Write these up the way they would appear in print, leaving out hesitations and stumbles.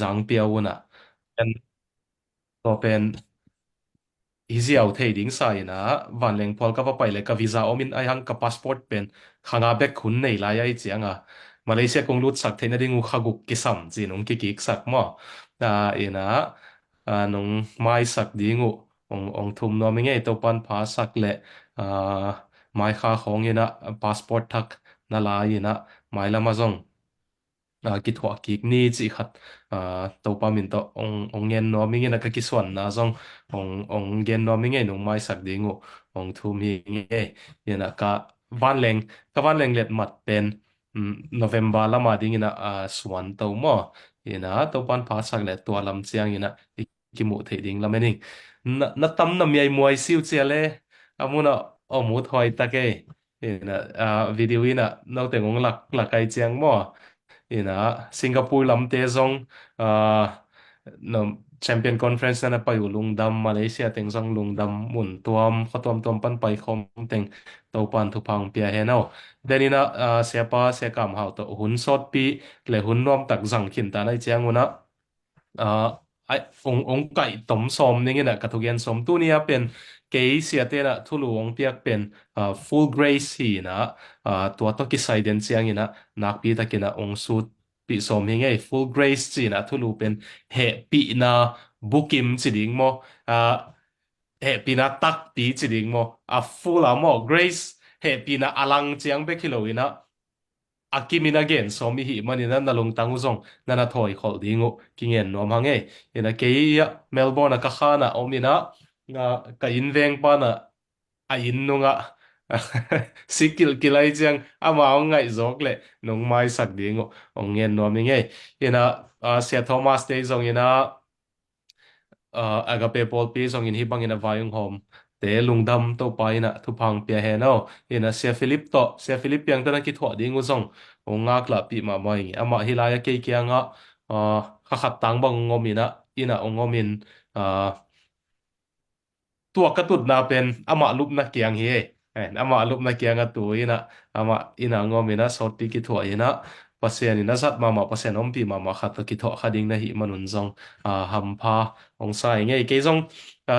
zang piao na en to pen hiziaw thei ding sai na van leng pol ka pa pai le ka visa omin ai hang ka passport pen khanga bek khun nei lai ai chianga Malaysia kong lut sak theina ding u khaguk ki sam chi nong ki ki sak mo ta ina nong mai sak ding u ong thum no mi nge to pan pha sak le a mai kha khong ina passport thak na la ina mai lama zong ki thua ki ni chi khat to pa min to ong ngen no mi nge na ka ki swan na zong ong gen no mi nge nong mai sak dingu ong thu mi nge yana ka van leng let mat pen November lama ding ina swan to mo ina to pan pa sak le to lam chiang ina ki mu the ding lamening na tam na mi ai muai siu che le amuna o mu thoi ta ke ina video ina no te ngong lak lakai chiang mo ina Singapore lam te zong no champion conference na pa yu lungdam Malaysia teng zong lungdam mun tuam khatom tom pan pai khom teng to pan thu phang pia he no denina sepa se kam hau to hun sot pi le hun nom tak zang khin ta nai chiang una ai ong kai tom som ning ina ka thu gen som tu nia pen ke sia te na thulu ong piak pen full grace hi na tua to ki sai den chiang ina nak pi takina ong su pi som hi ngai full grace chi na thulu pen he pi na bukim chi ding mo a he pi na tak pi chi ding mo a full a mo grace he pi na alang chiang be kilo ina akimina gen so mi hi mani na nalung tangu zong nana thoi khol dingu kingen nom hange ina ke ya Melbourne ka khana omina nga ka in veng pa na a in nunga sikil kilai chiang ama ong ngai zok le nong mai sak dingu ong ngen nom mi nge ina Sia Thomas te zong ina agape Paul pi zong in hi bang ina vayung hom te lungdam to pa ina thu phang pia he no ina sia Philip piang ta ki thwa ding uzong onga kla pi ma mai ama hilaya ke kia nga kha khat tang bang ngomina ina ongomin tua katut na pen ama lup na kiang hi ama lup na kiang atu ina ama ina ngomina sot pi ki thwa ina pasien ina zat mama pasien om pi mama khat ki thwa khading na hi manun zong ham pha ong sai nge ke zong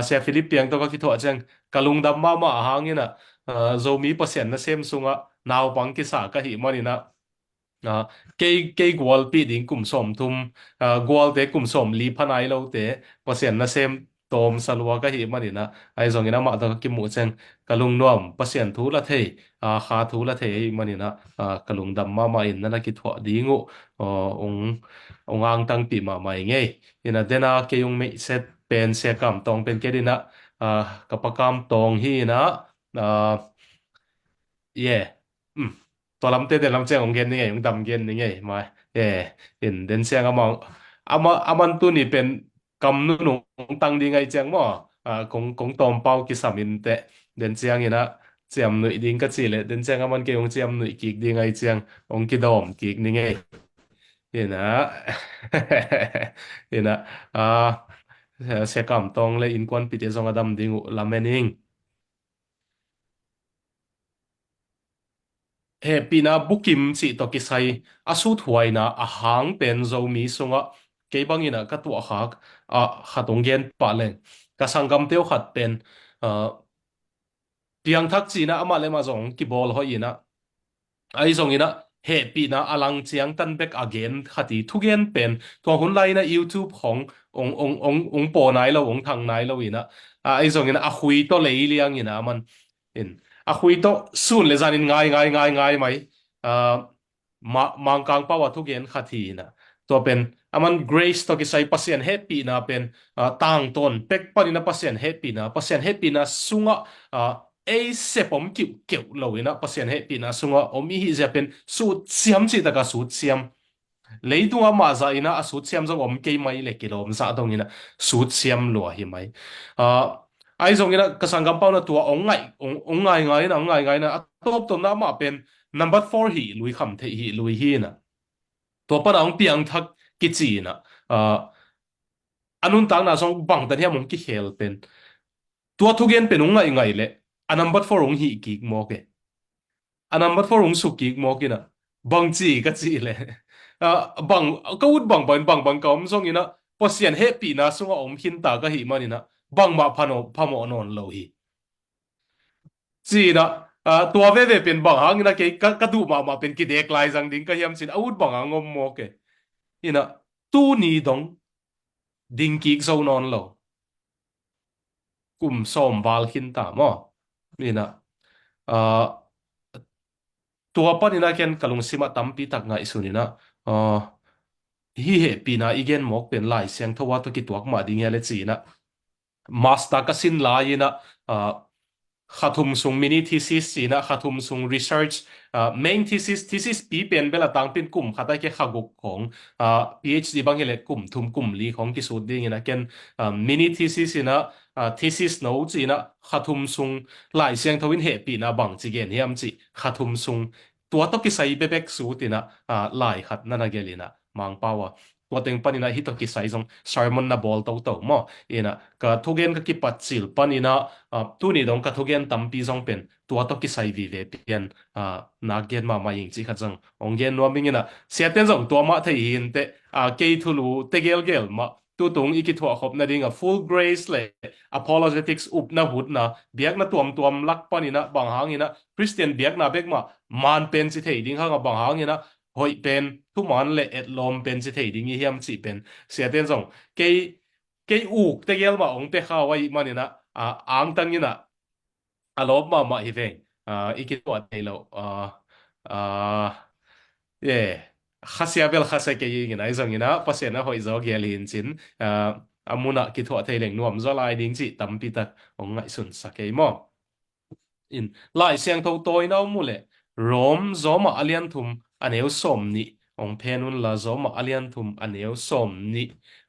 se Philippine to ka ki thwa chang kalung dam mama hangina zomi pasien na sem sunga naw pang ki sa ka hi manina cây gwal pi ding kum som thum gwal te kum som li phanai lo te pasien na sem tom salwa ka hi manina ai zong ina ma ta ki mu cheng kalung nom pasien thu la thei kha thu la thei manina kalung dam ma ma in na ki thwa dingu ong ong ang tang pi ma mai nge ina dena ke yung me set pen se kam tong pen ke dina kapakam tong hi na yeahตัวลำเต้นแต่ลำเจียงของเกนนี่ไงของดำเกนนี่ไงมาเห็นเดนเซียงก็มองอามันตัวนี้เป็นกำนุ่นของตังดีไงเจียงมั่วของตอมเป้ากิสามินเตะเดนเซียงนี่นะเจียมหนุ่ยดิ้งก็จีเลยเดนเซียงอามันเกี่ยวกับเจียมหนุ่ยกิกดีไงเจียงองกิดอมกิกนี่ไงเห็นนะเห็นนะอ่าเสียกำตองเลยอินควันปิดเจสองอดัมดิ้งลาเมนิง he pina bukim chi to ki sai asu thuaina a hang pen zo mi sunga ke bangina ka tu hak khatong gen pa le ka sangam teu khat pen a piang thak chi na ama le ma zong ki bol ho ina ai zong ina he pi na alang chiang tan bek again khati thu gen pen to hun lai na YouTube khong ong po nai lo ong thang nai lo ina ai zong ina a hui to le liang ina man in a hui to sun le zanin ngai mai a mang kang pa wa thu gen khati na to pen aman grace to ki sai pasien happy na pen tang ton pek panina pasien happy na sunga ei sepom kiu kiu lo ina pasien he pina sunga omi hi ja pen su siam chi taka su siam leidunga ma za ina a su siam jong om ke mai le kilom za dong ina su siam lo hi mai a ai jong ina kasangam pau na tua ong ngai na top to na ma pen number 4 hi lui kham the hi lui hi na to pa ong piang thak ki chi na a anun tang na song bang tan hiam ong ki hel pen tua thu gen pen ong ngai le a number 4 ong hi ki mo ke anam bat for ung suk ki mo kina bang chi ka chi le bang ka ut bang ka om zong ina pasian happy na sunga om hin ta ka hi manina bang ma phamo non lo hi chi na tua ve pen bang hang na ke ka du ma pen ki dek lai jang ding ka hiam chin out bang ngom mo ke ina tu ni dong ding ki zo non lo kum som wal hin ta mo ina tua pa ni na ken kalung sima tampi tak nga isunina hi he pina igen mok pen lai siang thowa to ki tuak ma ding hele chi na master ka sin la ina khathum sung mini thesis ina khathum sung research main thesis pi pen bela tang pin kum khata ke khaguk khong phd bang hele kum thum kum li khong ki su ding ina ken mini thesis ina thesis no chi ina khathum sung lai siang thawin he pi na bang chi gen hiam chi khathum sung tua to ki sai bebek su tina lai khat na na gelina mang pawa tua teng panina hi to ki sai jong sermon na bol to mo ina ka thugen ka ki patsil panina tu ni dong ka thugen tampi jong pen tua to ki sai vi ve pian na gen ma ying chi kha jang ong gen no mingina sia ten jong tua ma thei hin te ke thulu te gel ma tu tung iki thua khop na ding a full grace le apologetics up na hut na biak na tuam lak panina bang hangina Christian biak na bek ma man pen chi thei ding hanga bang hangina hoi pen thu man le et lom pen chi thei ding hi hiam chi pen sia ten jong ke ke uk te gel ma ong te khawai manina ang tangina alob ma hi veng iki to te lo ye khasia bel khase ke yin ai zong ina pasena hoi zo gelin chin amuna ki tho theileng nuam zo lai ding chi tampi tak ong ngai sun sakei mo in lai siang tho toy nau mu le rom zo ma alian thum aneu som ni ong phenun la zo ma alian thum aneu som ni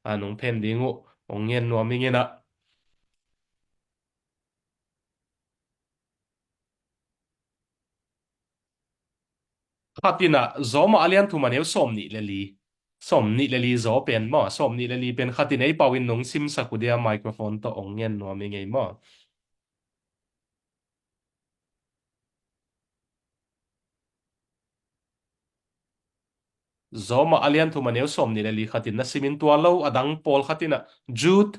anong phen dingu ong ngen nuam ingena khatina zo ma alian thum aneu som ni le li zo pen mo som ni le li pen khatin ei pawin nong sim sakudia microphone to ong ngen nuam ingei mo zoma alian thu maneu som ni le li khatin na simin tua lo adang pol khatina jut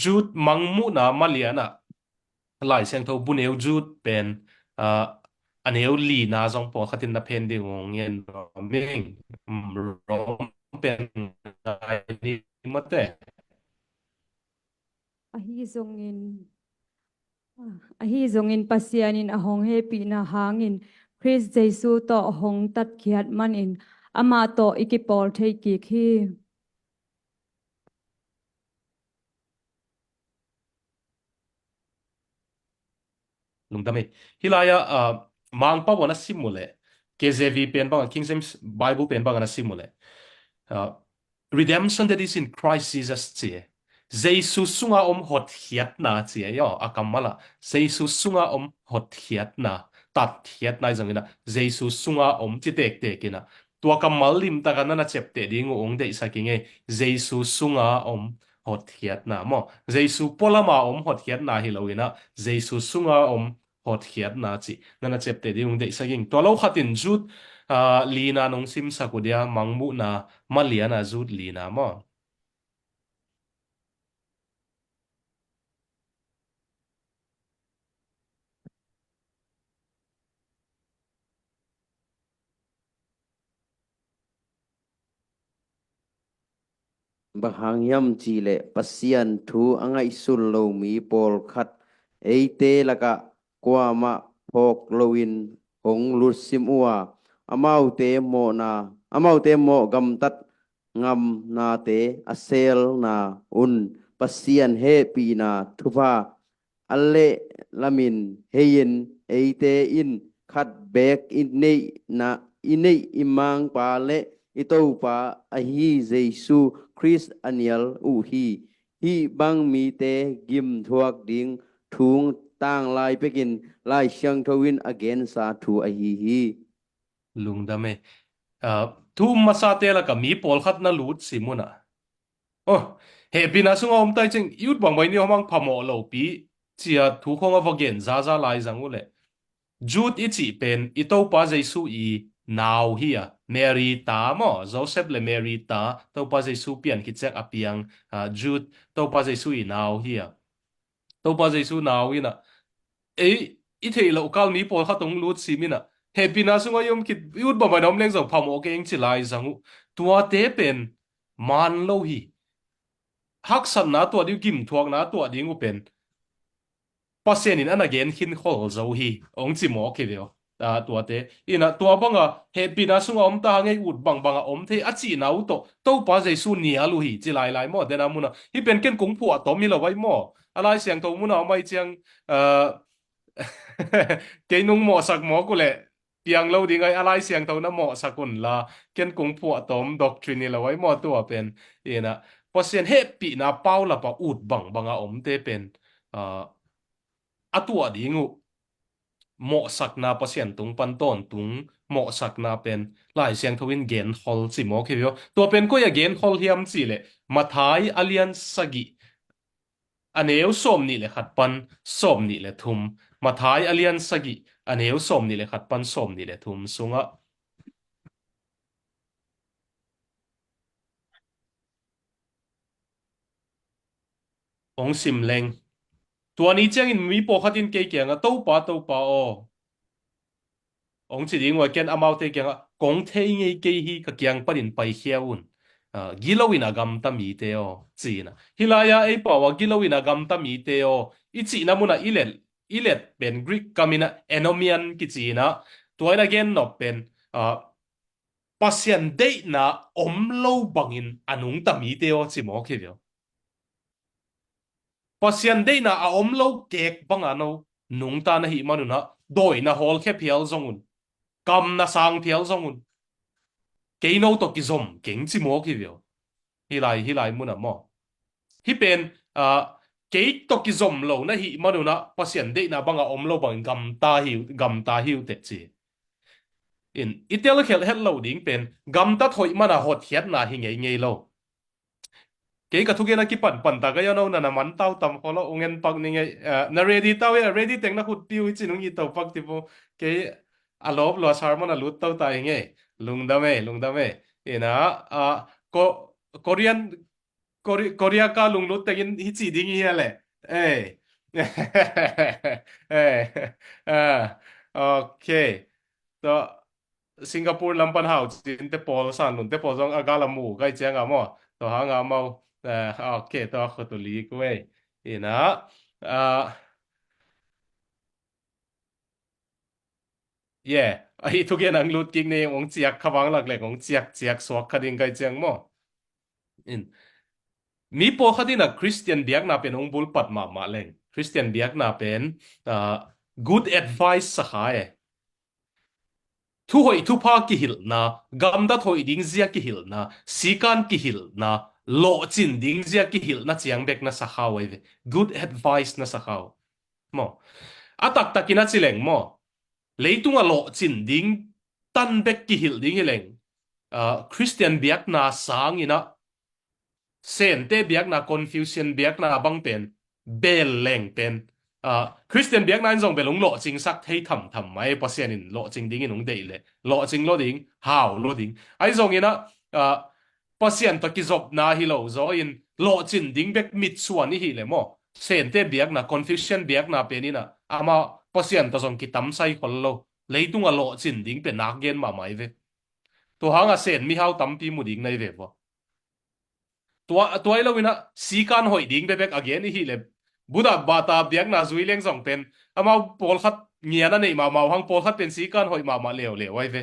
jut mangmu na maliana lai seng tho buneu jut pen uh, aneu li na zong pol khatin na pen ding ngong yen ming rom pen ngai ni mate ahi zongin ahi zongin pasianin ahong happy na hangin Chris Jesu to hong tat khiat manin ama to ikipol thei ki khi lungdame hilaya mang pa wana simule KJV pen bang King James Bible pen bang na simule uh, redemption that is in Christ Jesus chia Jesus sunga hot hiat na chia yo akamala Jesus sunga hot hiat na tat hiat na jangina Jesus sunga chi tek tek ina tua kamal lim ta kana na chepte ding ong de sakinge Jesus sunga hot hiat na mo Jesus polama hot hiat na hiloina Jesus sunga hot hiat na chi nana chepte ding de saking to lo khatin jut lina nong sim sakudia mangmu na maliana zut lina mo Bahangyam chile pasian thu angai sul lo mi pol khat eite laka kwama phok loin hong lut sim uwa amau te mo gam tat ngam na te asel na un pasian he pi na thupa alle lamin heyin eite in khat bek in nei na inei imang pa le ito pa ahi Jesu Chris anial u hi bang mi te gim thuak ding thung tang lai pekin lai siang thowin again sa thu ahi lungdame thu masate la ka mi pol khat na lut simuna oh he bina sunga tai ching yut bang mai ni homang phamo lo pi chia thu khonga vogen za lai zangule jut ichi pen ito pa Jesu nào hi à Mary ta mo Joseph le Mary ta to pa Jesu pian ki chek apiang Jude to pa Jesu i nào hi à to pa Jesu nào hi na ấy ít thì lâu cao ní bỏ khát tung lút xí mina happy na sung ayom kit yut ba mai nom leng zong pham ok eng chi lai zangu tua te pen man lo hi hak san na tua diu kim thuak na tua ding u pen pasien in an again hin khol zo hi ong chi mo ke veo tua te ina tua banga happy na sung om ta ngai ut bang banga om the a chi na u to pa Jesu ni alu hi chi lai lai mo de na muna hi pen ken kung pu to mi lo wai mo alai siang to muna mai chiang cái nung mỏ sạc mỏ của lệ piang lâu đi ngay alai siang tàu na mỏ sạc kun la ken kung pu atom doctrine la wai mỏ tua pen ina pasien happy na pau la pa ut bang banga om te pen atua dingu mỏ sạc na pasien tung pan ton tung mỏ sạc na pen lai siang thawin gen hol chi mo ke yo tua pen ko ya gen hol hiam chi le mathai alian sagi aneu som ni le khat pan som ni le thum mathai alian sagi aneu som ni le khat pan som ni le thum sunga ong sim leng tua ni chang in mi po khatin ke kyanga to pa o ong chi ding wa ken amau te kyanga kong the nge ke hi ka kyang panin pai hiaun gilowin agam ta mi te o china hilaya ei pa wa gilowin agam ta mi te o ichi na muna ilet ben greek kamina enomian ki china tuaina gen no pen pasien de na om lo bangin anung ta mi te o chi mo ke vyo pasien de na a om lo kek bang ano nung ta na hi manuna doi na hol khe phial zongun kam na sang phial zongun ke no to ki zom keng chi mo ke vyo hi lai mun mo hi pen ke to ki zom lo na hi manuna pasien de na banga om lo bang gam ta hiu te chi in itel khel hello ding pen gam ta thoi mana hot hiat na hi ngei ngei lo cái cái thu kia nó cái bản ta cái nó là mắn tao tầm khó lo ungen pak ni ngay na ready tao ya ready tiếng nó hụt tiêu chỉ nó như tàu pak tipo cái alop lo sar mo na lut tao tai ngay lung đam ê na ko Korean Korea ka lung lut tengin hi chỉ ding hi le ê ê okay to Singapore lampan hau chin te pol san lun te pol jong agala mu kai chang amo to hang amo okay to khotuli kwe ina yeah ai tu gen ang lut king ne ong chiak khawang lak le ong chiak swak khading kai chang mo in mi po khadina Christian biak na pen ong bul pat ma leng Christian biak na pen good advice sa khae thu hoi thu pa ki hil na gam da thoi ding zia ki hil na sikan ki hil na lo chin ding zia ki hil na chiang bek na sa khaw ve good advice na sa khaw mo atak takina chileng mo leitunga lo chin ding tan bek ki hil ding hileng Christian biak na sang ina sen te biak na confusion biak na bang pen bel leng pen Christian biak na zong belong lo ching sak thei tham mai pasien in lo ching ding in ong dei le lo ching lo ding how lo ding ai zong ina pasien to ki zop na hi lo zo in lo chin ding bek mit suan ni hi le mo sen te biak na confusion biak na pen ina ama pasien to zong ki tam sai khol lo leitung a lo chin ding pe nak gen ma mai ve to hanga sen mi hau tam pi mu ding nai ve bo tua lo wina si kan hoi ding bebek again hi le buda bata biak na zui leng zong pen ama pol khat ngia na nei ma hang pol khat pen si kan hoi ma leo le wai ve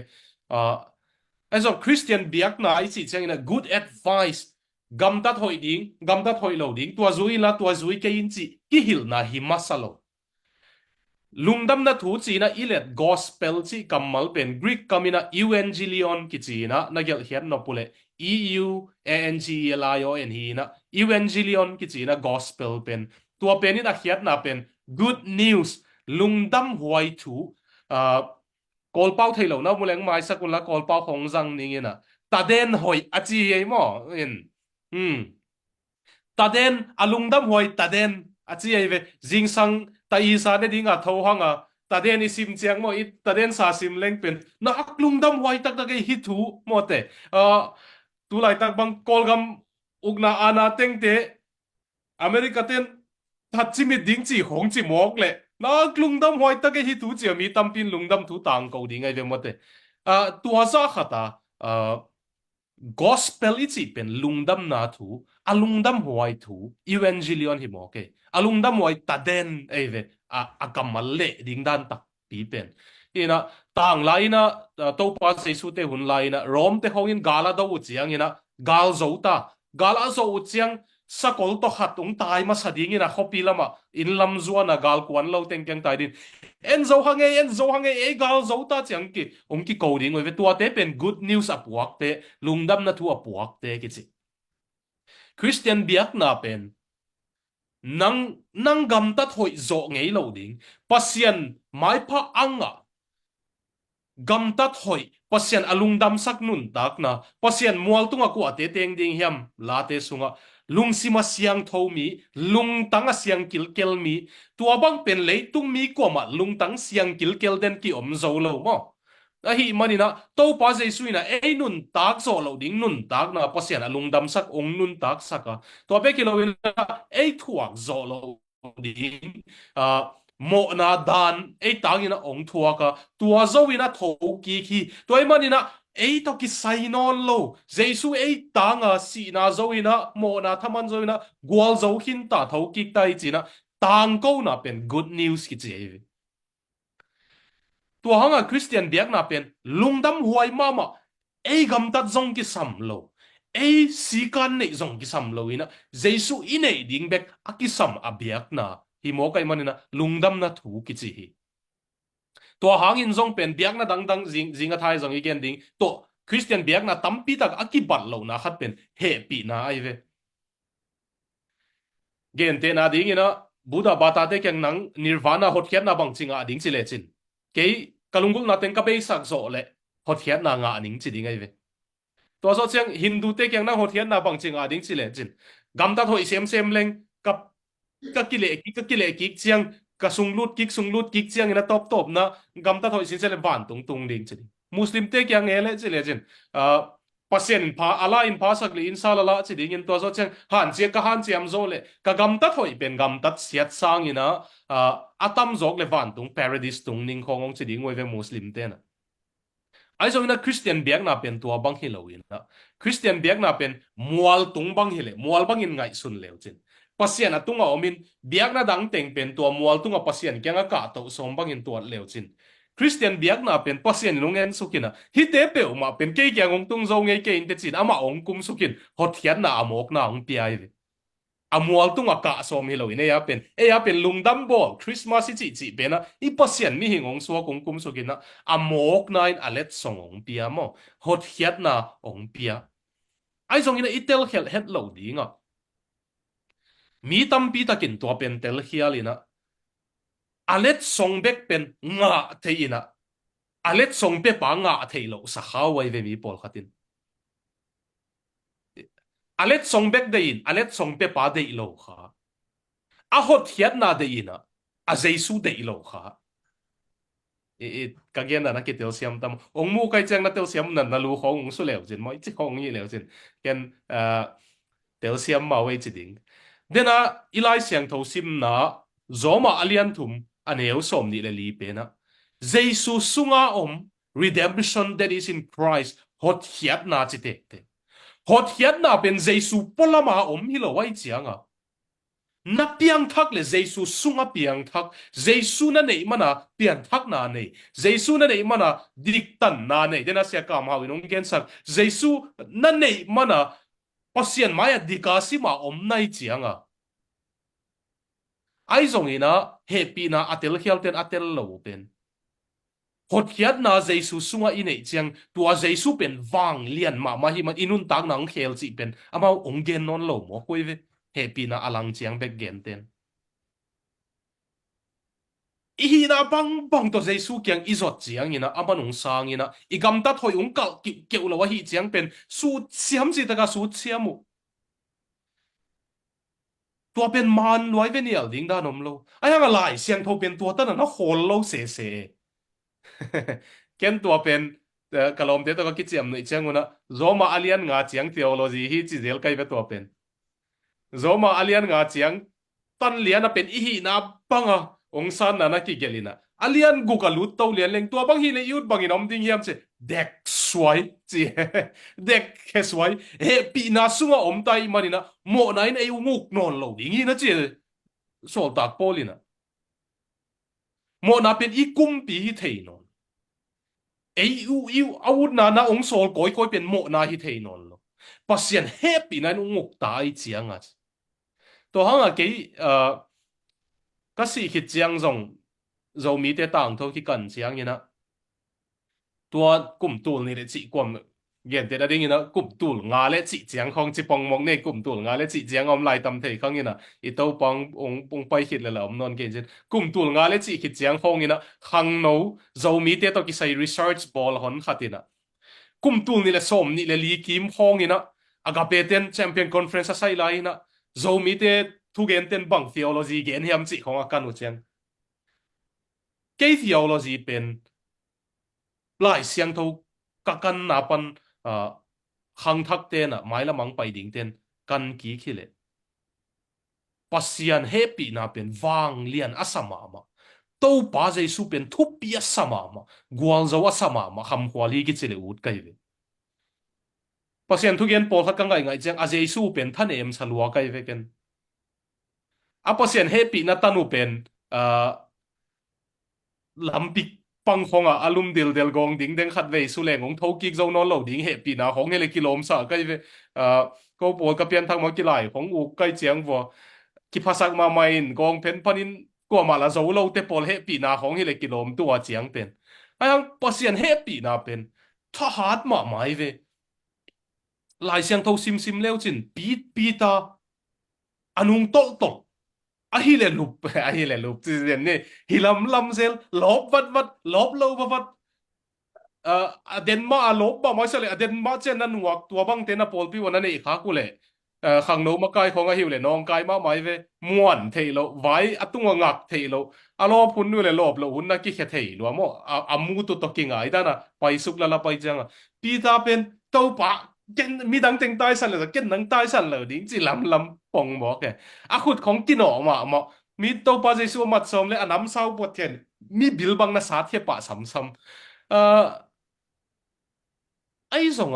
as a Christian biak na ai chi chang in a good advice gam tat hoi lo ding tua zui la tua zui ke in chi ki hil na hi masalo lungdam na thu chi na ilet gospel chi kamal pen Greek kamina evangelion ki chi na gel hian no pule EUANGELION hi na evangelion ki chi na gospel pen tua pen in a hiat na pen good news lungdam huai thu kol pau thailo na muleng mai sakun la kol pau hong jang ningina ta den hoi achi ei mo in taden alungdam hoi taden achi ai ve jingsang ta isa ne dinga tho hanga ta den isim chiang mo it ta den sa sim leng pen na aklung dam wai tak tak hi thu mo te tu lai tak bang kolgam ugna ana teng te America ten thật chi mi ding chi hong chi mok le na lung dam hoi ta ke hi tu chi mi tam pin lung dam thu tang ko ding ai ve mote tua za khata gospel ichi pen lungdam na thu alungdam huai thu evangelion hi mo ke alungdam huai taden eve akamal le ding dan tak pi pen ina tang laina to pa se su te hun laina rom te hongin gala do chiang ina gal zo ta gala zo chiang sakol to hatung tai ma sading ina khopi lama in lam zuana gal kwan lo teng keng tai din en zo hange e gal zo ta chiang ki ong ki coding we tua te pen good news apuak te lungdam na thu apuak te ki chi Christian biak na pen nang nang gam ta thoi zo ngei lo ding pasian mai pha anga gam ta thoi pasian alungdam sak nun tak na pasian mual tunga ku ate teng ding hiam la te sunga lungsima siang tho mi lung tanga siang kil kel mi tua bang pen le tung mi ko ma lung tang siang kil kel den ki om zo lo mo a hi manina to pa jesu ina e nun tak zo lo ding nun tak na pasian alungdam sak ong nun tak saka to be ki lo ina e thuak zo lo ding mo na dan e tang ina ong thuaka tua zo ina tho ki khi toy manina e to ki sai non lo jesu e tanga si na zo ina mo na thaman zo ina gwal zo hin ta tho ki tai china tang ko na pen good news ki chi tua hanga Christian biak na pen lungdam huai mama e gam tat zong ki sam lo e si kan nei zong ki sam lo ina jesu ine ding bek akisam abiak na hi mo kai manina lungdam na thu ki chi hi tua hangin zong pen biak na dang dang zinga thai zong igen ding to Christian biak na tampi tak akibat lo na khat pen he pi na ai ve gen te na ding ina Buddha bata te kyang nang nirvana hot khiat na bang chinga ding chi le chin ke kalungul na teng ka be sak zo le hot khiat na nga ning chi ding ai ve to so chiang Hindu te kyang nang hot khiat na bang chinga ding chi le chin gam ta thoi sem leng ka ka kile ki chiang ka sung lut kik chiang ina top na gam ta thoi sin se le van tung ding chi Muslim te kyang nge le chi le chin pasien in pha ala in pha sak le in sala la chi ding in to so chang han che ka han chiam zo le ka gam ta thoi pen gam tat siat sang ina atam zok le van tung paradise tung ning khong chi ding we ve Muslim te na ai zo ina Christian biak na pen tua bang hi lo ina Christian biak na pen mual tung bang hi le mual bang in ngai sun leo chin pasien atunga omin biak na dang teng pen tua mual tunga pasien kyanga ka to som bang in tua leo chin Christian biak na pen pasien nungen sukina hi te pe ma pen ke kyang ong tung zo nge ke in te chin ama ong kum sukin hot hian na amok na ong piai ve amual tunga ka som hi lo ine ya pen lungdam bol Christmas chi pena i pasien mi hingong so kong kum sukina amok na in alet song ong pia mo hot hiat na ong pia ai zong ina itel hel het lo dinga mi tampi takin tua pen tel hialina alet song bek pen nga theina alet song pe pa nga theilo sa hawai ve mi pol khatin alet song bek dein alet song pe pa de lo kha a hot hiat na deina a jesu de lo kha kagyan na ki tel siam tam ong mu kai chang na tel siam na lu khong su leo jin moi chi khong ni leo jin ken tel siam ma wei chi ding dena ilai siang tho sim na zoma alian thum aneu som ni le li pe na jesu sunga om redemption that is in Christ hot hiat na chi te hot hiat na pen jesu polama om hi lo wai chianga na piang thak le jesu sunga piang thak jesu na nei mana piang thak na nei jesu na nei mana dik tan na nei dena sia kam ha winong gen sak jesu na nei mana pasien maya dikasi ma om nai chianga ai zong ina happy na atel hialten atel lo pen hot hiat na jesu sunga ine chiang tua jesu pen wang lian ma hi man inun tak nang khel chi pen ama ong gen non lo mo koi ve happy na alang chiang bek gen ten ihina bang to jesu kyang izot chiang ina amanung sang ina igam ta thoi ung kal ki lo wa hi chiang pen su siam chi ta ka su chiamu ตัวเป็นมันรวยเป็นเนี่ยดิ้งด้านนมโลไอ้ยังอะไรเสียงโทเป็นตัวตั้งแต่นโคลโลเสเกนตัวเป็นกะลมเตตัวก็คิดเจียมหน่อยเชียงอุนะโซมาอเลียนงาเจียงเทโอโลจีฮีจิเซลไกไปตัวเป็นโซมาอเลียนงาเจียงตันเลียนนะเป็นอีหีนะบังอ่ะองศานะนะกิเกลินะอเลียนกูกะลุตเตาเลียนเล็งตัวบังฮีเลยยุดบังอินอมดิ้งเฮียมเจเด็กสวยจีเด็กแค่สวยเฮปีนาสุงอ่ะอมไตมันนี่นะโมไหนไอ้อุกนอนโลดิ้งฮีนะเจโซลตักโปลินะโมนาเป็นอีกุมปีฮิเทนอน iu awut na ong sol koi pen mo na hi thei non lo pasien happy na ong muk ta ai chiang a to hanga ke ka si hi chiang zong zo mi te tang tho ki kan chiang ina ตัวกลุ่มตูลนี่เลยจีกวมเย็นแต่ละดิ่งนะกลุ่มตูลงาเละจีเจียงของจีปองมองเนี่ยกลุ่มตูลงาเละจีเจียงอมไล่ตำเทข้างนี้นะอีเต้าปององไปคิดเลยละอมนอนเกณฑ์เช่นกลุ่มตูลงาเละจีคิดเจียงของนี้นะข้างโน้เรามีเตตัวกิใส่ research ball หอนขัดนี่นะกลุ่มตูลนี่แหละสมนี่แหละลีกิมของนี่นะอากาเปเตนแชมเปี้ยนคอนเฟอเรนซ์ใส่ไลน์นะเรามีเตทุกเกนเตนบัง theology เกนเฮียมจีของอาการอุเชียงเกย์ theology เป็นหลายเสียงเท่ากันนับปันขังทักเตนอ่ะไม้ละมังไปดิ่งเตนกันกี่คิเลปัสยันเฮปีนาเป็นวางเลียนอสมามะตู้ป้าใจสู้เป็นทุบปีอสมามะกวางจะว่าสมามะคำขวาลีกิจเลอุดกันเลยปัสยันทุกเย็นปอดทักกันไงไงจังอาเจสู้เป็นท่านเอ็มสลัวกันเวกันอ่ะปัสยันเฮปีนาตันูเป็นลำปิกปังของอ่ะอารมณ์เดลกองดิ้งเด้งขัดเวสุเลงของทกิกโจนอนเหล่าดิ้งเหปีนาของเฮเลกิโลมสะก็เวก็ปวดกระเพียนทางมากี่ไหลของอุกใกล้เจียงวัวกิภาษามาไม่กองเพนพันินกว่ามาละโจโลเตปอลเฮปีนาของเฮเลกิโลมตัวเจียงเป็นไอ้ยังปัสยันเฮปีนาเป็นทหารมาไม่เวหลายเสียงเท่าซิมเลี้ยวจินปีตาอนุงโต ahile lup ahile lup ne hilam lam sel lob wat lob lo wat aden ma lob ba ma sele aden ma chen nan wak tua bang te na pol pi wan nei kha ku le khang no ma kai khong a hiu le nong kai ma mai ve muan thei lo vai atung ngak thei lo alo phun nu le lob lo un na ki khe thei lo mo amu tu to ki ngai da na pai suk la pai jang pi ta pen to pa ken mi dang teng tai san le ken nang tai san le ding chi lam pong mo ke a khut khong ki no ma mi to pa jesu mat som le anam sau pot chen mi bil bang na sa the pa sam ai zong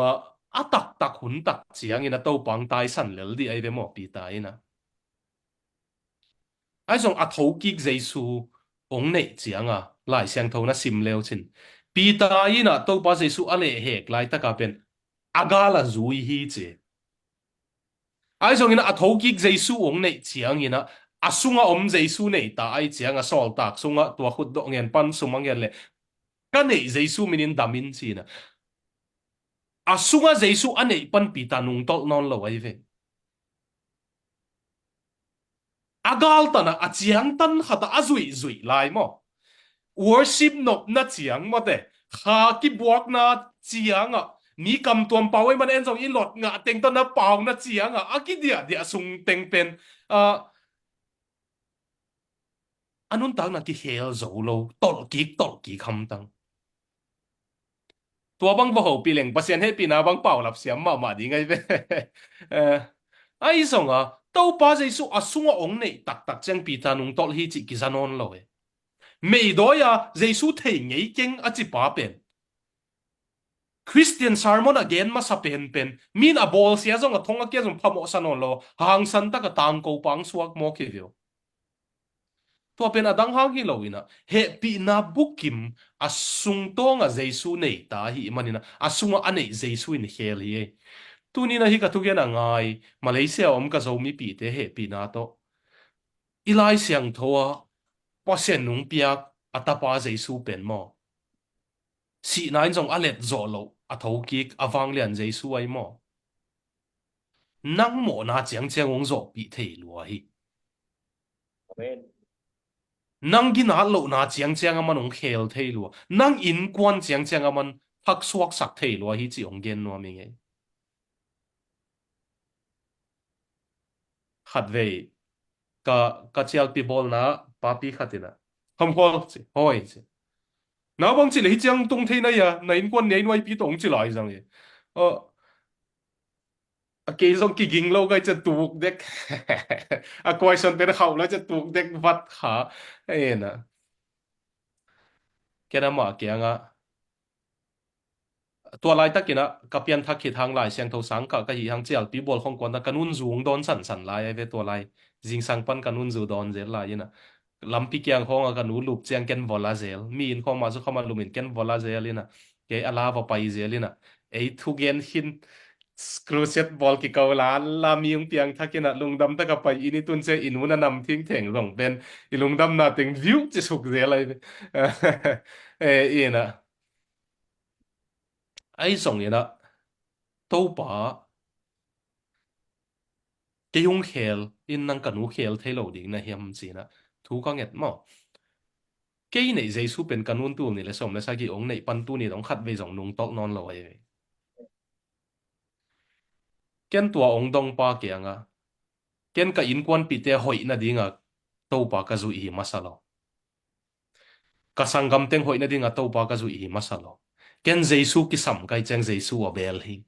a tak hun tak chiang ina to pang tai san lel di ai ve mo pi tai na ai zong a tho ki jesu ong nei chiang lai siang tho na sim leo chin pi tai na to pa jesu ale hek lai ta ka pen agala zui hi che ai zong ina a tho ki jesu ong nei chiang ina asunga om jesu nei ta ai chiang a sol tak sunga tua khut do ngen pan sumang yan le ka nei jesu minin damin chi na asunga jesu anei pan pi ta nung tol non lo ai ve agal tana achiang tan khata azui lai mo worship nop na chiang mo te kha ki buak na chiang ni kam tuam pawai man en jong in lot nga teng tan na paw na chiang akidia sung teng pen anun tang na ki hel zo lo tol ki kham tang tua bang bo ho pi leng pasien he pi na bang pau lap siam ma di ngai ve ai song tau pa jai su asunga ong nei tak chang pi ta nung tol hi chi ki zanon lo e mei do ya jai su thei ngei keng a chi pa pen Christian sermon again ma sa pen min a bol sia zong a thong a ke zong phamo sanon lo hang san ta ka tang ko pang suak mo ke vio tua pen adang hang hi lo ina he pi na bukim asung tong a jesu nei ta hi manina asunga anei jesu in hel hi tu ni na hi ka tu gen angai Malaysia om ka zo mi pi te he pi na to ilai siang thoa pasen nung piak atapa jesu pen mo si nine jong alet zo lo a tho ki awang lian jesu ai mo nang mo na chiang ong zo pi thei lo hi Amen. nang gi na lo na chiang aman ong khel thei lo nang in kwan chiang aman phak suak sak thei lo hi chi ong gen no mi nge khat ve ka chial pi bol na papi khatina ham khol chi hoi chi na bang chi le hi chang tung thei na ya na in kon nei noi pi tong chi lai jang ye a ke zong ki ging lo ga cha tuk dek a question per khau la cha tuk dek vat kha e na ke na ma ke anga ตัวลายตะกินะกับยันทักขีทางลายเสียงโทสังกะกะหีทางเจียลปีบอลของกวนตะกันนุ่นสูงโดนสั่นสั่นลายไอ้เวตัวลายจิงสังปันกันนุ่นสูดอนเจลลายนะลำปีเกียงของกันนุ่นลูกเจียงเกนวอลาเซลมีอินของมาสุขมาลุมินเกนวอลาเซลนะเกอลาวาไปเซลนะไอ้ทุกเย็นหินสครูเซตบอลกิเกาลาลามียงเปียงทักกินะลุงดำตะกับไปอินิตุนเซอินุนนำทิ้งแถงลงเป็นอีลุงดำนาติงวิวจะสุกเซลอะไรเอออีนะไอ้ส่งเนี่ยนะ tâu bả cái yung khel in năng canu khel thấy lâu đi na hiểm gì na thu có nghẹt mà cái này dây su bên canun tu này là xong là sao cái ông này pan tu này ông khát về dòng nung tóc non lâu ấy cái tua ông đông pa kia nga cái cái in quan bị te hỏi na đi nga tâu bả cái zui hi masalo cái sangam tên hỏi na đi nga tâu bả cái zui hi masalo cái dây su cái sắm cái chân dây su ở bel hi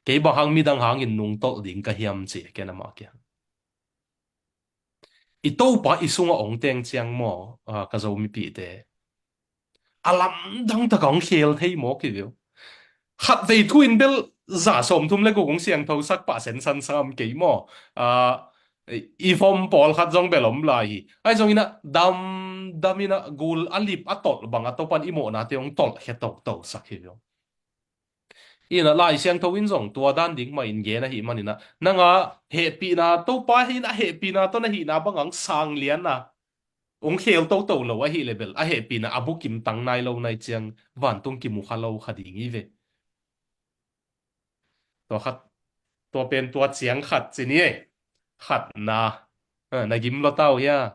cái bà hàng mi đang hàng in nung tóc đi cái hiểm gì cái nào mà kia i to pa i sunga ong teng chiang mo ka zo mi pi te alam dang ta kong khel thei mo ki viu khat ve thu in bel za som thum le ko gong siang tho sak pa sen san sam ke mo a i vom pol khat jong belom lai hi ai jong ina damina gul alip atol bang atopan imo na te ong tol he to sak hi viu ina lai siang tho in jong tua dan ding ma in ge na hi manina nanga he pi na to pa hi na he pi na to na hi na bangang sang lian na ông khel tàu tàu lâu hi level a he pina abu kim tang nai lâu nai chiang van tung kim mu khalo khadi ngi ve to khat to pen to chiang khat chi ni khat na na gim lo tao ya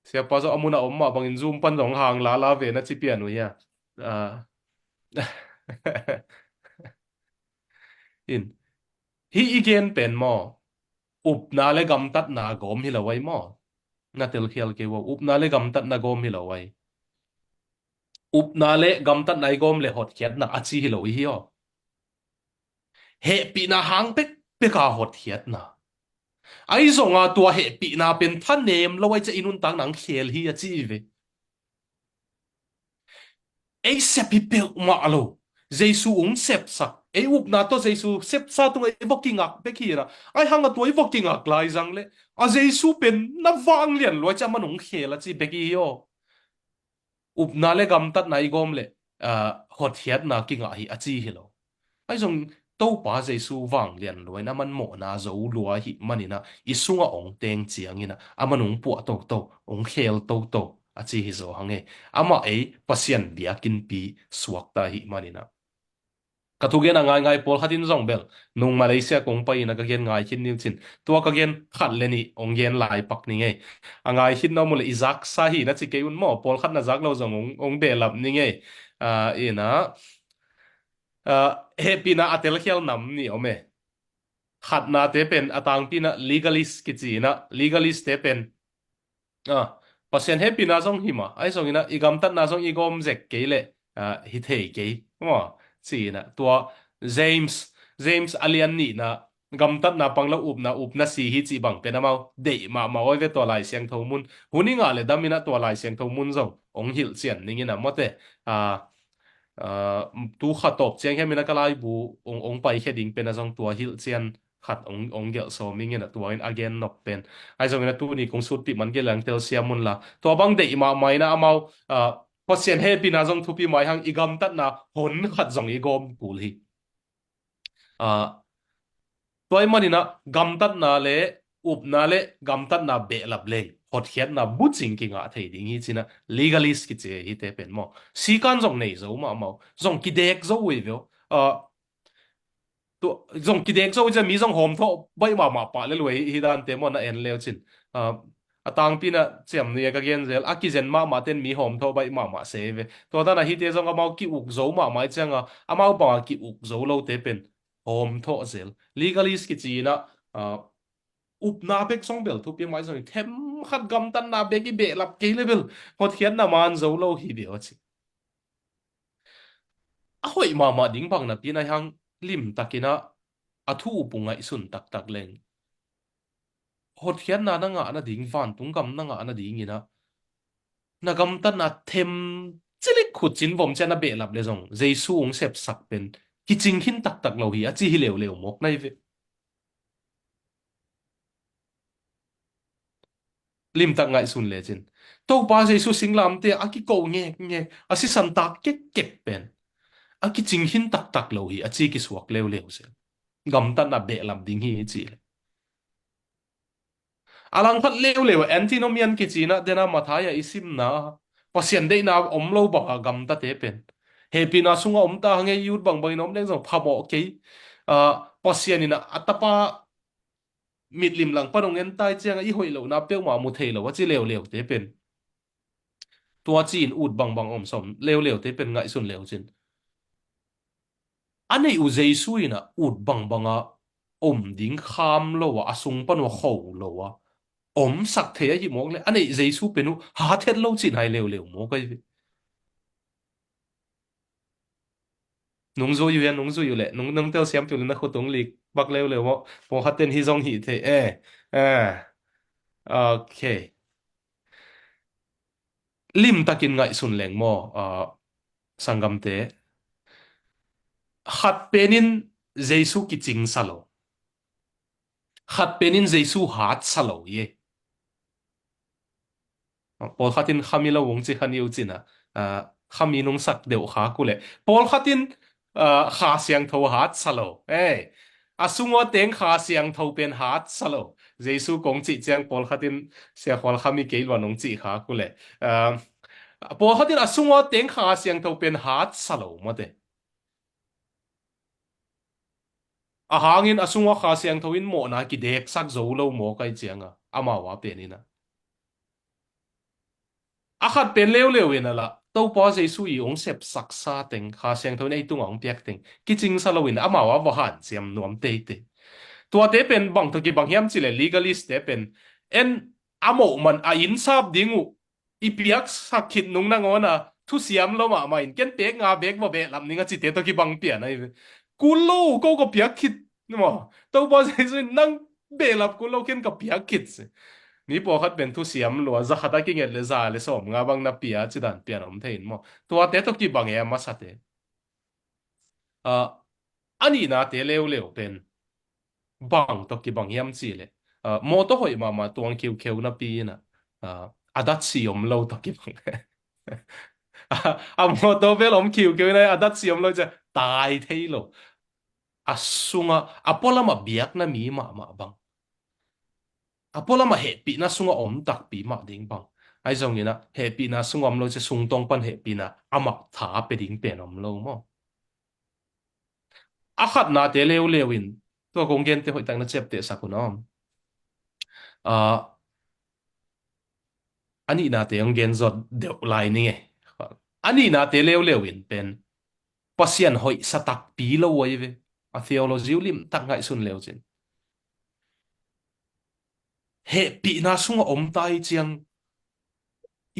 sia pa zo amuna omma bangin zoom pan rong hang la ve na chi pian ya à in hi igen pen mo up na le gam tat na gom hi lawai mo na tel khial ke wo up na le gam tat na gom hi lawai up na le gam tat nai gom le hot khiat na achi hi lo hi ho hệ bị na hang bek beka hot hiat na ai zonga tua hệ bị na pen than nem lo ai cha inun tang nang khel hi a chi ve ai sep pi pe ma lo jesu ung sep sak ai up na to jesu sep sa tung ai voking ak bek hi ra ai hang a tuai voking ak lai jang le a jesu pen na wang lian lo cha manung khel a chi bek hi yo up na le gam tat nai gom le hot hiat na kinga hi a chi hi lo ai zong tâu pa dây su vang liền lối na man mỏ na dấu lúa hi manina isunga ong teng chiang ina ama nung pu to to ong khel to a chi hi zo hange ama ei pasien bia kin pi suak ta hi manina katugen angai ngai pol hatin zong bel nung Malaysia kong pa ina ka gen ngai chin nim chin tua ka gen khat leni ong gen lai pak ni nge angai hin no mole izak sa hi na chi ke un mo pol khat na zak lo zong ong de lap ni nge ina he pina atel khial nam ni ome khat na te pen atang pina legalist ki chi na legalist te pen pasien he pina song hima ai song ina igam tat na song igom zek ke le hi thei ke mo chi na tua James James alian ni na gam tat na pangla up na si hi chi bang pen amao de ma oi ve to lai siang tho mun huni nga le damina to lai siang tho mun zong ong hil chian ningina mote tu khát top chiang hem na kalai bu ong pai heading pen azong tua hil chian khat ong gel so ming na tua in again nok pen ai zong na tu ni kong sut pi man ge lang tel siamun la to bang de ma mai na amau pasien he pi na zong thu pi mai hang igam tat na hon khat zong i gom pul hi toy manina gam tat na le up na le gam tat na be lap le hot khiat na bu ching ki nga thei ding hi china legalist ki che hi te pen mo si kan zong nei zo ma mau zong ki dek zo we vyo tu zong ki dek zo je mi zong hom tho bai ma pa le loi hi dan te mo na en leo chin atang pina chem ni ka gen zel akizen ma ten mi hom tho bai ma se ve to da na hi te zong amau ki uk zo ma mai changa amau ba ki uk zo lo te pen hom tho zel legalist ki chi na up na bek song bel thu pi mai zong them khat gam tan na bek i be lap ke level hot hian na man zo lo hi be chi a hoi ma ding bang na pi na hang lim takina a thu pungai sun tak tak leng hot hian na nga na ding van tung gam na nga na ding ina na gam tan na them chilik khut chin vom chen na be lap le zong jesu ong sep sak pen ki ching hin tak tak lo hi a chi hi lew lew mok nai ve lim tak ngai sun le chin to pa jesu singlam te a ki ko nge nge a si san tak ke kep pen a ki ching hin tak tak lo hi a chi ki suak lew lew se gam tan na be lam ding hi chi le alang khat lew lew antinomian ki china dena mathaya isim na pasien de na om lo ba gam ta te pen he pi na sunga om ta hange yut bang bang nom leng zo phamo ke a pasien ina atapa mit lim lang panong en tai chiang i hoi lo na pe ma mu thei lo wa chi lew lew te pen tua chin ut bang bang om som lew lew te pen ngai sun lew chin anei u jesu ina ut bang banga om ding kham lo wa asung pan wa kho lo wa om sak the hi mok le anei jesu penu ha thet lo chin hai lew lew mo kai nung zo yu ya nung zo yu le nung nung tel siam tu na khu tung lik bak lew lew mo po haten hi zong hi the okay lim takin ngai sun leng mo sangam te khat penin jesu ki ching salo khat penin jesu hat salo ye Paul khatin khamila wong chi khan yu china khami nung sak deuh kha kule Paul khatin kha siang tho hat salo asungo teng kha siang tho pen hat salo jesu kong chi chang Paul khatin se khwal khami ke lo nong chi kha kule Paul khatin asungo teng kha siang tho pen hat salo mate a hangin asungo kha siang tho in mo na ki dek sak zo lo mo kai chianga ama wa penina akhat pen lew lew in ala to pa jesu i ong sep saksa teng kha siang tho nei tung ong piak teng ki ching sa lo in ama wa wa han siam nuam te te tua te pen bang to ki bang hiam chile legalist te pen en amo man a in sap dingu i piak sakit nung na ngona thu siam lo ma ma in ken pe nga bek wa be lam ninga chi te to ki bang pia na kulo ko ko piak kit mo to pa jesu nang be lap kulo ken ka piak kit ni po khat ben thu siam lo za khata ki ngel le za le som nga bang na pia chi dan pia om thein mo tua te to ki bang e ma sa te ani na te lew lew pen bang to ki bang yam chi le mo to hoi ma tuang kiu kiu na pi na adat si om lo to ki bang mo to vel om kiu kiu na adat si om lo cha tai thei lo asunga apola ma biak na mi ma bang apola ma he pi na sunga om tak pi ma ding bang ai zong ina he pi na sunga om lo che sung tong pan he pi na ama tha pe ding pen om lo mo akhat na te lew lewin to kong gen te hoi tang na chep te sakunom ani na te ang gen zot deuh lai ni nge ani na te lew lewin pen pasian hoi satak pi lo wai ve a theology lim tak ngai sun lew chin he pi na sunga om tai chiang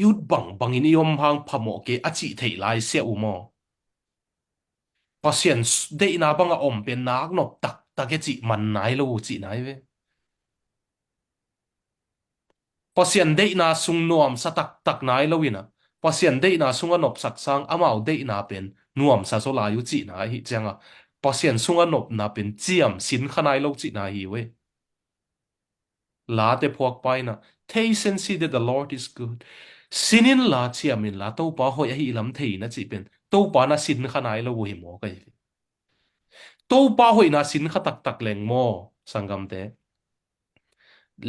yut bang bang in yom hang phamo ke achi thei lai se u mo pasien de na banga om pen nak nop tak tak ke chi man nai lo chi nai ve pasien de na sung nuam sa tak tak nai lo ina pasien de na sunga nop sak sang amao de na pen nuam sa so la yu chi na hi changa pasien sunga nop na pen chiam sin khanai lo chi na hi we la te phuak pai na taste and see that the Lord is good sinin la chiamin la to pa hoi hi lam thei na chi pen to pa na sin khanai lo hi mo kai to pa hoi na sin kha tak tak leng mo sangam te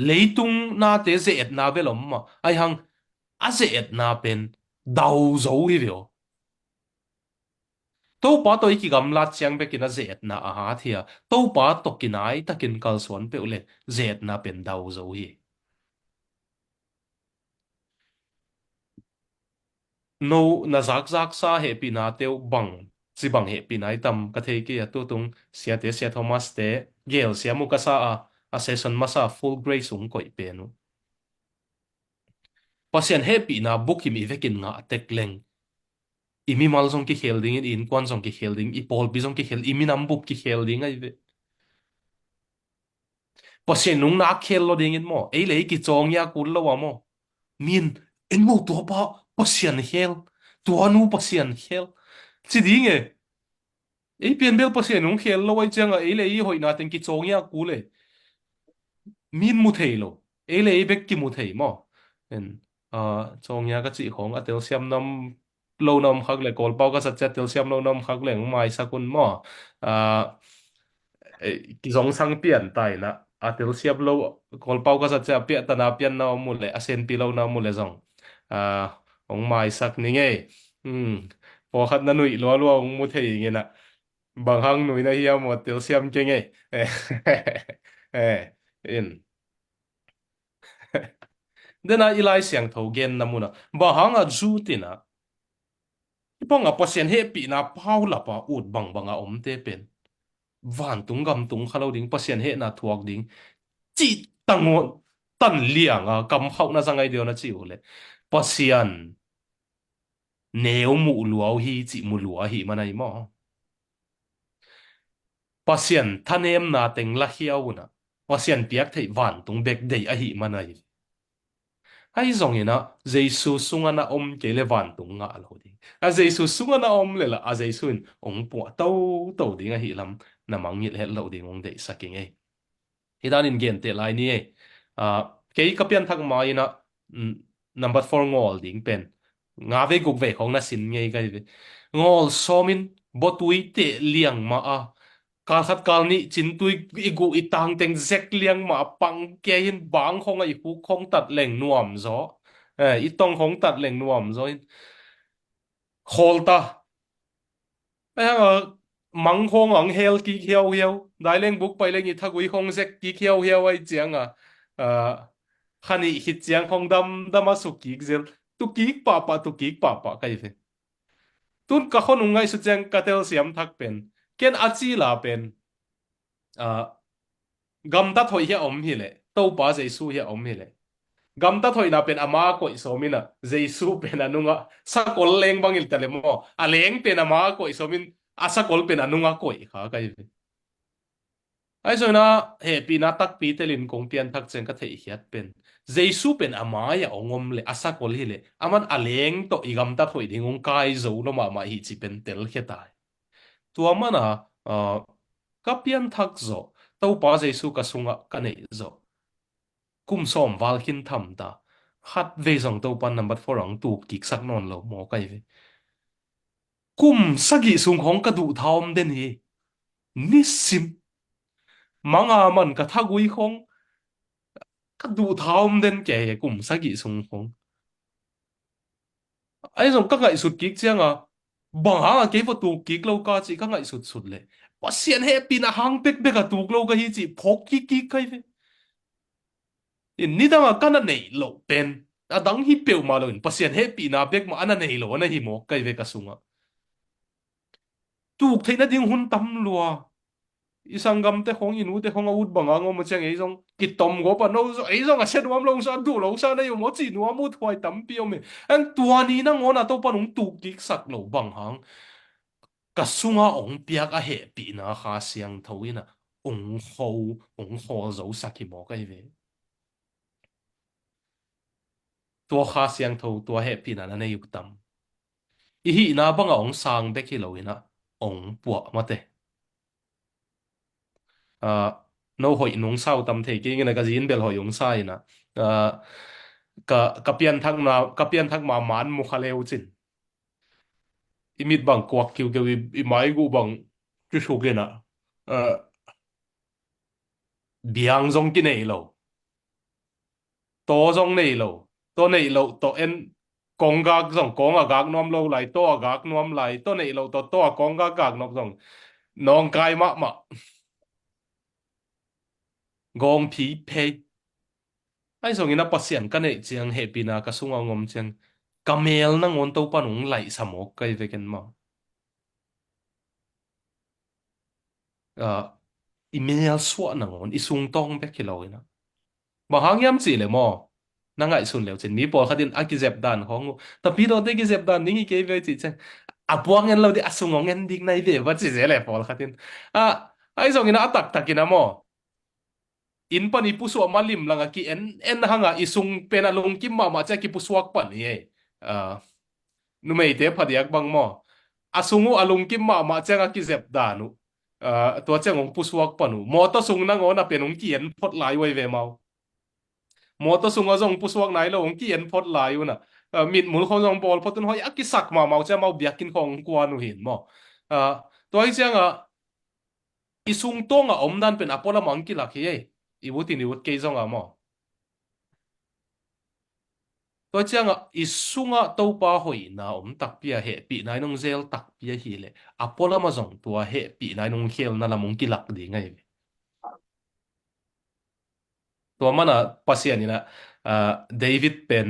leitung na te ze et na belom ma ai hang a ze et na pen dau zo hi vio to pa to ki gam la chiang be kin a ze et na a ha thia to pa to kinai takin kal son pe ule ze et na pen dau zo hi no na zak zak sa he pi na teu bang si bang he pi nai tam ka the ki tu tung sia te sia thomas te gel sia mu ka sa a a session masa full grace ung koi penu pasien happy na Bukim i vekin nga tek leng imi mal zong ki khel ding in kwan zong ki khel ding i pol bi zong ki khel imi nam bup ki khel ding ai ve pasien nung na khel lo ding in mo ei le ki chong ya kul lo wa mo min en mo to pa pasien hel to anu pasien hel chi ding e ei pian bel pasien nung khel lo ai chang a ei le i hoi na ten ki chong ya kul e min mu thei lo ei le i bek ki mu thei mo en chong ya ka chi khong a tel siam nam lâu năm khác lại call bao cái sạch chất tiêu xiêm lâu năm khác lại mai sa kun mo à cái dòng sang biển tai na à tiêu xiêm lâu call bao cái sạch chất biển ta na biển nào mua lại asen pi lâu nào mua lại dòng à ông mai sắc ni nghe phò khát na nụi lo lo ông mua thấy nghe na bằng hang nụi na hiam một tiêu xiêm chơi nghe in đến na ilai xiang thầu gen na mua na bằng hang à du tin na bang a pasien he pi na pau la pa ut bang bang a om te pen van tung gam tung khalo ding pasien he na thuak ding chi tangon tan liang a kam hau na zangai dio na chi ule pasien neu mu luau hi chi mu lua hi manai mo pasien thanem na teng la hiau na pasien piak thei van tung bek dei a hi manai hay zong ina Giêsu sunga na om ke le van tung nga lo ding a Giêsu sunga na om le la a Giêsu in ong po tau tau ding a hi lam na mang ngil het lo ding ong dei saking e hidan in gen te lai ni e a ke kapian thak ma ina number 4 ngol ding pen nga ve guk ve khong na sin ngei kai ve ngol somin botui te liang ma a kal khat kal ni chin tui igu itang teng zek liang ma pang ke hin bang khong ai hu khong tat leng nuam zo itong khong tat leng nuam zo khol ta ai ha mang khong ang hel ki hiao hiao dai leng buk pai leng i thagui khong zek ki hiao hiao ai chiang à khani hit chiang khong dam dama su ki zel tu ki pa tu ki pa kai fe tun ka khon ungai su chiang ka tel siam thak pen ken achi la pen à gam ta thoi hi om hi le to pa Jesu hi om hi le gam ta thoi na pen ama ko so min na Jesu pen anunga sa kol leng bangil tale mo a leng pen ama ko so min asa kol pen anunga ko kha kai ai so na he pi na tak pi telin kong pian thak chen ka thei hiat pen Jesu pen ama ya ongom le asa kol hi le aman a leng to igam ta thoi ding ong kai zo lo ma hi chi pen tel hetai tua mana ka pian thak zo to pa Jesu ka sunga ka nei zo kum som wal hin tham ta hat ve zong to pan number 4 ang tu kik sak non lo mo kai ve kum sagi sung hong ka du thaom den hi ni sim manga man ka thagui khong ka du thaom den ke kum sagi sung hong ai zong ka ngai sut kik chiang a bang ha ke fo tu kik lo ka chi ka ngai sut sut le pasien he pi na hang pek be ka tu lo ka hi chi phok ki ki kai ve in ni dang a kana nei lo pen a dang hi peu ma lo in pasien he pi na bek ma ana nei lo na hi mo kai ve ka sunga tu thei na ding hun tam lua isang gam te khong inu te khong out bang ang mo chang ei jong ki tom go pa no zo ei jong a chen wam lo sa du lo sa na yo mo chi nu mo thwai tam pi me an tua ni na ngona to pa nung tu ki sak lo bang hang ka sunga ong piak a he pi na kha siang thoina ong ho zo sakhi mo kai ve tua kha siang tho tua he pi na na nei yuk tam i hi na banga ong sang be ki lo ina ong puwa mate no hoi nung sao tam the ki ngena ka zin bel hoi ong sai na ka pian thak ma man mu khaleu chin imit bang kwak kiu ke i mai gu bang chu chu ge na biang zong ki nei lo to zong nei lo to nei lo to en kong gak zong kong a gak nom lo lai to a gak nom lai to nei lo to a kong gak nom zong nong kai ma gong pi pe ai zong ina pasien ka nei chiang he pina ka sunga ngom chiang kamel na ngon to panung lai samok kai veken ma email suwa na ngon isung tong be kilawin na mahangyam si le mo na ngai sun leo chen mi por khatin akizep dan hong tapi do te kizep dan ningi ke ve chi chen apuang en lo di asungong en ding nai ve wa chi ze le por khatin a ai zong ina atak takina mo in pani pusu malim langa ki en hanga isung pena lung kim ma cha ki pusuak pan ye a numei te phadiak bang mo asungu alung kim ma cha ki zep danu tua cha ngong pusuak panu mo to sung na ngona penung ki en phot lai wei ve mau mo to sung azong pusuak nai lo ong ki en phot lai una mit mul khong jong bol photun hoi akisak ma mau cha mau biakin khong kwa nu hin mo toy chang isung tonga omdan pen apola mangki lakhi ei ibutin ibut ke zonga mo toy chang isunga to pa hoi na tak pia he pi nai nong zel tak pia hi le apola ma zong tua he pi nai nong khel na la mong ki lak di ngai tua mana pasian ina David pen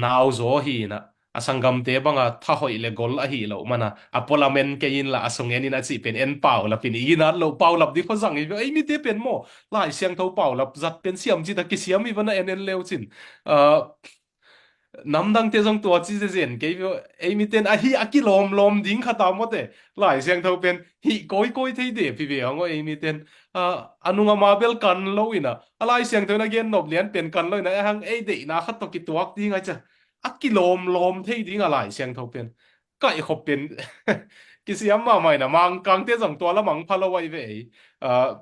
naw zo hi na asangam te banga tha hoi le gol a hi lo mana apola men ke in la asungen in a chi pen en pau la pin i na lo pau lap di kho zang i ai mi te pen mo lai siang tho pau lap zat pen siam chi ta ki siam i bana en leo chin namdang te jong tua chi je zen ke ai mi ten a hi a ki lom lom ding khata mo te lai siang tho pen hi koi koi thei de pi ve ngo ai mi ten anunga mabel kan lo ina alai siang tho na gen nop lian pen kan lo ina hang ei de na khat to ki tuak ding ai cha a ki lom lom thei ding alai siang tho pen kai khop pen ki siam ma mai na mang kang te jong tua la mang phalo wai ve ei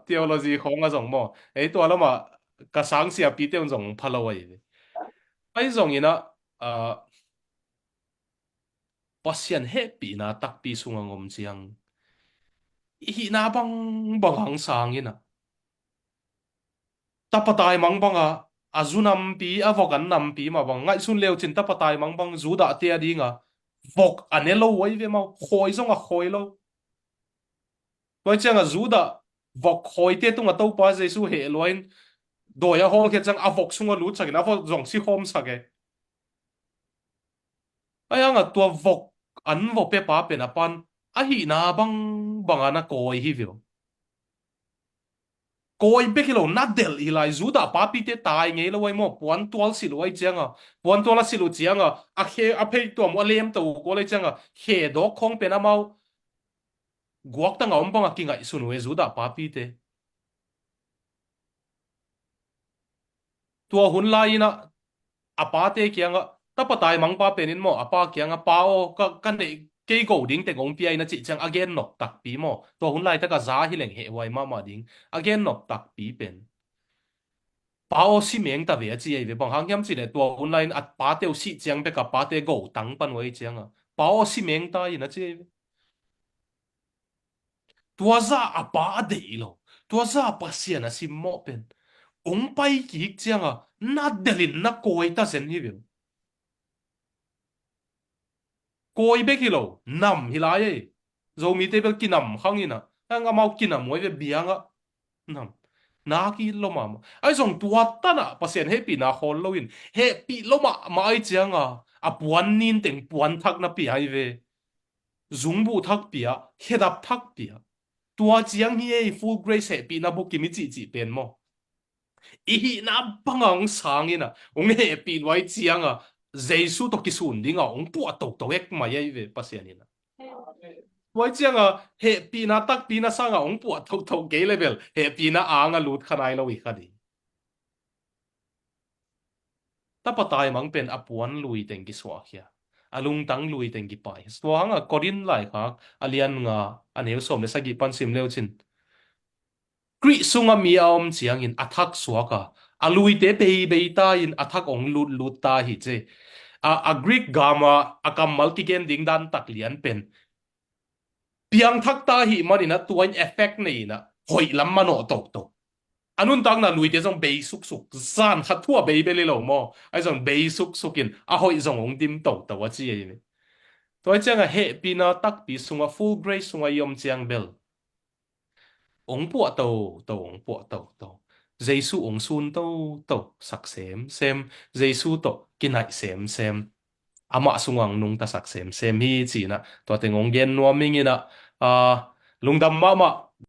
theology khong a jong mo ei tua la ma ka sang sia pi te jong phalo wai ve ai jong ina pasien happy na takpi sunga ngom chiang hi na bang bang hang sang ina tapatai mang banga azunam pi avokan nam pi ma bang ngai sun leo chin tapatai mang bang zuda te adinga vok anelo wai ve ma khoi zonga khoi lo toi chang a zuda vok khoi te tunga to pa jesu he loin doya hol ke chang avok sunga lu chagina vo zong si khom sage ayanga tua vok an vo pe pa pe na pan a hi na bang bangana koi hi vio koi be kilo na del ilai zuda papi te tai ngei lo wai mo puan tual si lo wai changa puan tual si lo chianga a khe a phei to mo lem to ko le changa khe do khong pe na mau guak ta ngom bang a kinga sun we zuda papi te tua hun lai na apa te kianga tapatai mang pa penin mo apa kianga pao ka nei ke go ding te gong pi ai na chi chang again nok tak pi mo to hun lai ta ka za hi leng he wai ma ding again nok tak pi pen pao si meng ta ve chi ai ve bang hang yam chi le to online at pa te si chiang pe ka pa te go tang pan wei chiang a pao si meng ta ina chi tua za a pa de lo tua za pa sia na si mo pen ong pai ki chiang a na delin na koi ta sen hi ve koi be ki lo nam hi lai ei zo mi te be ki nam hang ina hang a mau ki nam wei ve biang a nam na ki lo ma ai zong tua ta na pasien happy na hol lo in happy lo ma ai chiang a puan nin teng puan thak na pi ai ve zung bu thak pia hedap thak pia tua chiang hi ei full grace happy na bu kimi chi chi pen mo i hi na bangang sang ina ong happy wai chiang jesu to ki sun dinga ong pu to to ek ma ai ve pasien ina wai chiang happy na tak pi na sang ong pu to to ge level happy na anga lut khanai lo i khadi ta patai mang pen apuan lui teng ki swa khia alung tang lui teng ki pai swang korin lai khak alian nga aneu som le sagi pan sim leo chin kri sunga mi aom chiang in athak swaka alui te pe be ta in athak ong lut lut ta hi che a greek gama akam multi gen ding dan tak lian pen piang thak ta hi manina tuan effect nei na hoi lam mano tok tok anun tang na lui te jong bei suk suk zan khat thua bei be le lo mo ai jong bei suk sukin a hoi jong ong dim to to wa chi ai ni toy chang a he pi na tak pi sunga full grace sunga yom chiang bel ong pu to to ong pu to jesu ong sun to sak sem jesu to kinai sem ama sungang nung ta sak sem hi chi na to te ngong gen no ming ina lungdam ma